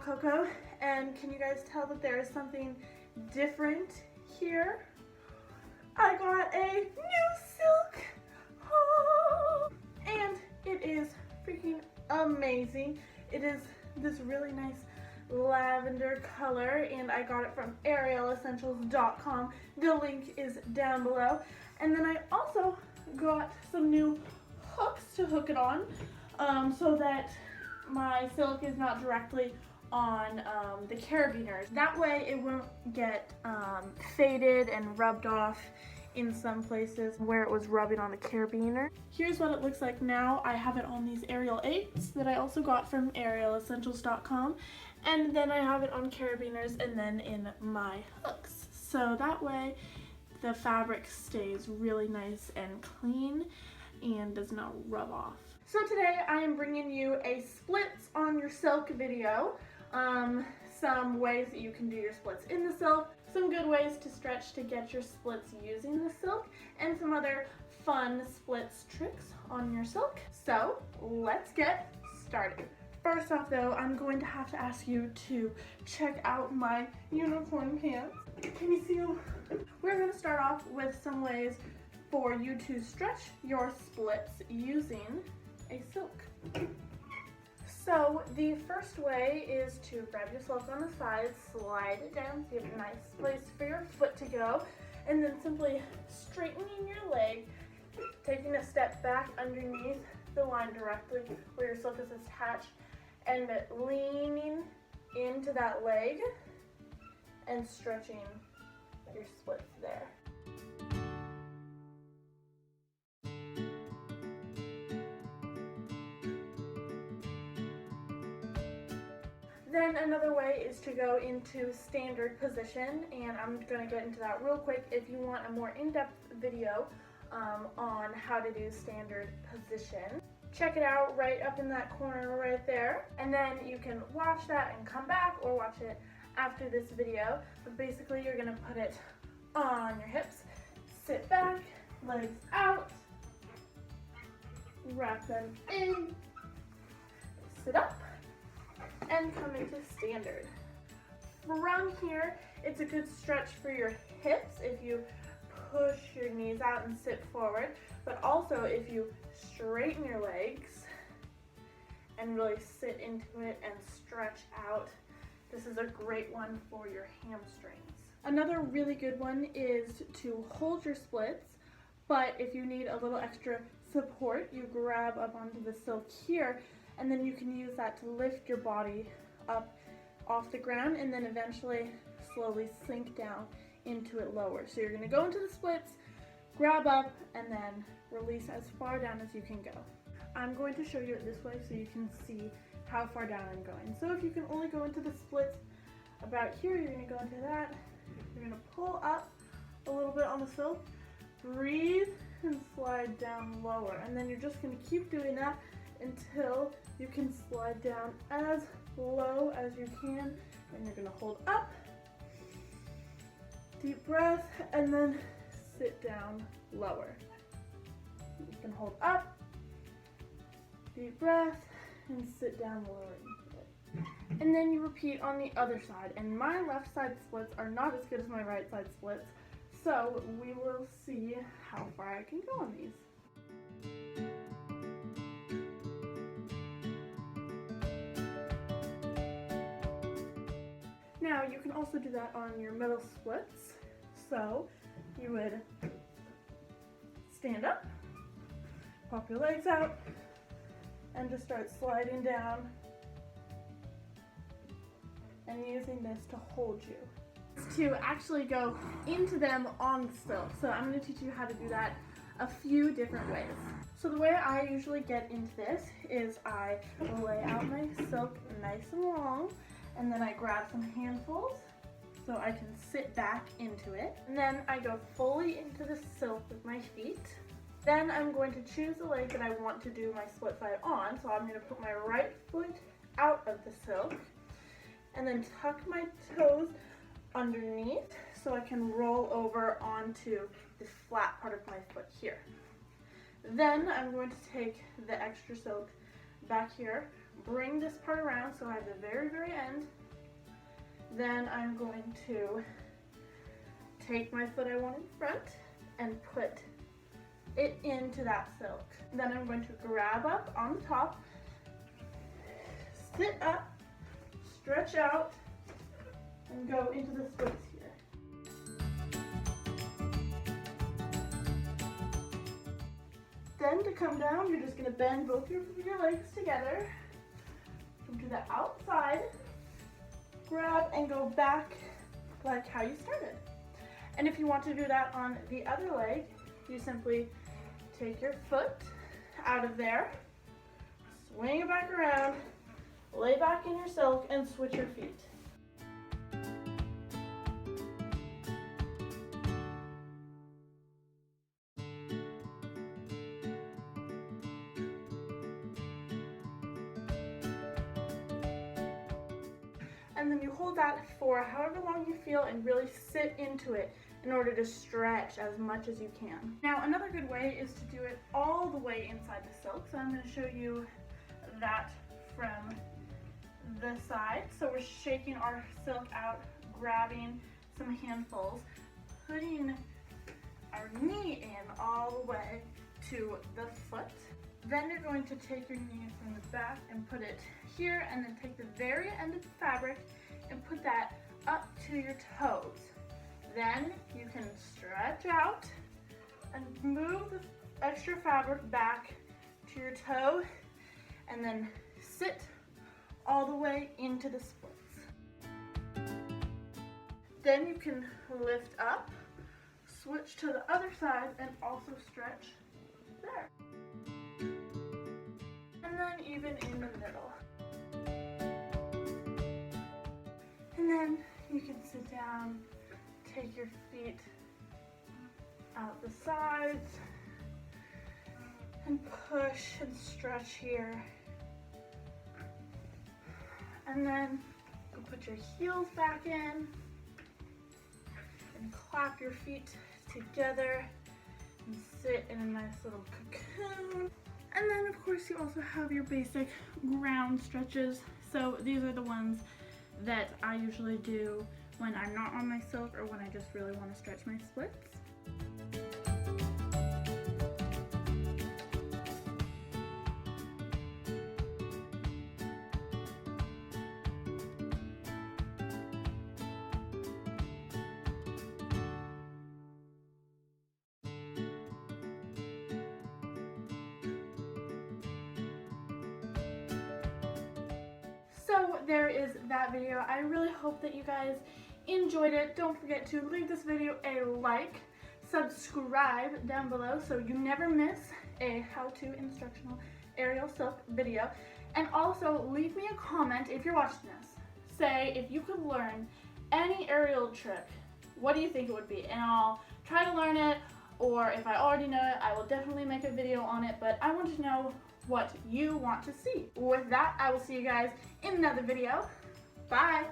Coco, and can you guys tell that there is something different here? I got a new silk, and it is freaking amazing. It is this really nice lavender color, and I got it from arielessentials.com. The link is down below. And then I also got some new hooks to hook it on, so that my silk is not directly on the carabiners. That way it won't get faded and rubbed off in some places where it was rubbing on the carabiner. Here's what it looks like now. I have it on these Ariel 8s that I also got from arielessentials.com, and then I have it on carabiners and then in my hooks. So that way the fabric stays really nice and clean and does not rub off. So today I am bringing you a splits on your silk video. Some ways that you can do your splits in the silk, some good ways to stretch to get your splits using the silk, and some other fun splits tricks on your silk. So let's get started. First off though, I'm going to have to ask you to check out my unicorn pants. Can you see them? We're going to start off with some ways for you to stretch your splits using a silk. So the first way is to grab your silk on the side, slide it down so you have a nice place for your foot to go, and then simply straightening your leg, taking a step back underneath the line directly where your silk is attached, and leaning into that leg and stretching your splits there. Then another way is to go into standard position, and I'm going to get into that real quick if you want a more in-depth video on how to do standard position. Check it out right up in that corner right there, and then you can watch that and come back or watch it after this video. But basically you're going to put it on your hips, sit back, legs out, wrap them in, sit up, and come into standard. From here, it's a good stretch for your hips if you push your knees out and sit forward, but also if you straighten your legs and really sit into it and stretch out. This is a great one for your hamstrings. Another really good one is to hold your splits, but if you need a little extra support, you grab up onto the silk here, and then you can use that to lift your body up off the ground and then eventually slowly sink down into it lower. So you're going to go into the splits, grab up, and then release as far down as you can go. I'm going to show you it this way so you can see how far down I'm going. So if you can only go into the splits about here, you're going to go into that. You're going to pull up a little bit on the silk, breathe, and slide down lower. And then you're just going to keep doing that until you can slide down as low as you can, and you're going to hold up, deep breath, and then sit down lower. You can hold up, deep breath, and sit down lower into it. And then you repeat on the other side, and my left side splits are not as good as my right side splits, so we will see how far I can go on these. Now you can also do that on your middle splits. So you would stand up, pop your legs out, and just start sliding down and using this to hold you. To actually go into them on the silk. So I'm going to teach you how to do that a few different ways. So the way I usually get into this is I lay out my silk nice and long, and then I grab some handfuls so I can sit back into it. And then I go fully into the silk with my feet. Then I'm going to choose the leg that I want to do my split side on. So I'm going to put my right foot out of the silk and then tuck my toes underneath so I can roll over onto the flat part of my foot here. Then I'm going to take the extra silk back here, bring this part around so I have the very, very end. Then I'm going to take my foot I want in front and put it into that silk. Then I'm going to grab up on the top, sit up, stretch out, and go into the splits here. Then to come down, you're just going to bend both your legs together, come to the outside, grab and go back like how you started. And if you want to do that on the other leg, you simply take your foot out of there, swing it back around, lay back in your silk, and switch your feet. And then you hold that for however long you feel and really sit into it in order to stretch as much as you can. Now another good way is to do it all the way inside the silk. So I'm going to show you that from this side. So we're shaking our silk out, grabbing some handfuls, putting our knee in all the way to the foot. Then you're going to take your knee from the back and put it here, and then take the very end of the fabric and put that up to your toes. Then you can stretch out and move the extra fabric back to your toe, and then sit all the way into the splits. Then you can lift up, switch to the other side, and also stretch there. And then even in the middle. And then you can sit down, take your feet out the sides, and push and stretch here. And then you put your heels back in and clap your feet together and sit in a nice little cocoon. And then of course you also have your basic ground stretches. So these are the ones that I usually do when I'm not on my silk or when I just really want to stretch my splits. So there is that video. I really hope that you guys enjoyed it. Don't forget to leave this video a like, subscribe down below so you never miss a how-to instructional aerial silk video, and also leave me a comment if you're watching this. Say if you could learn any aerial trick, what do you think it would be, and I'll try to learn it, or if I already know it, I will definitely make a video on it, but I want to know what you want to see. With that, I will see you guys in another video. Bye!